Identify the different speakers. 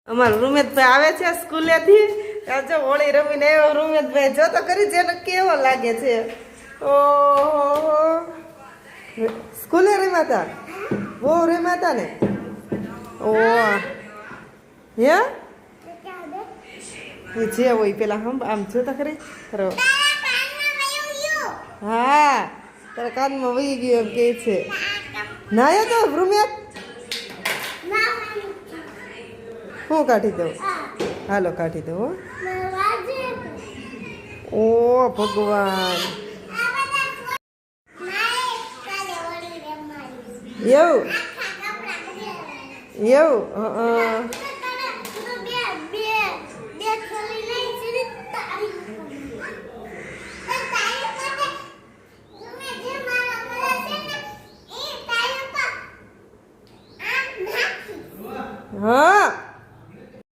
Speaker 1: અમારો રૂમેશભાઈ આવે છે સ્કૂલેથી જો હોળી રમીને આવ્યો રૂમેશભાઈ જો તો કરી જેને કેવો લાગે છે ઓહો સ્કૂલે રમ્યા બહુ રમ્યા હતા ને ઓ હે જે હોય પેલા હમ આમ જોતા ખરી ખરો હા તારા કાનમાં વહી ગયો એમ કે છે નાયો તો રૂમેશ હું કાઢી દઉં હાલો કાઢી દઉં ઓ ભગવાન એવું એવું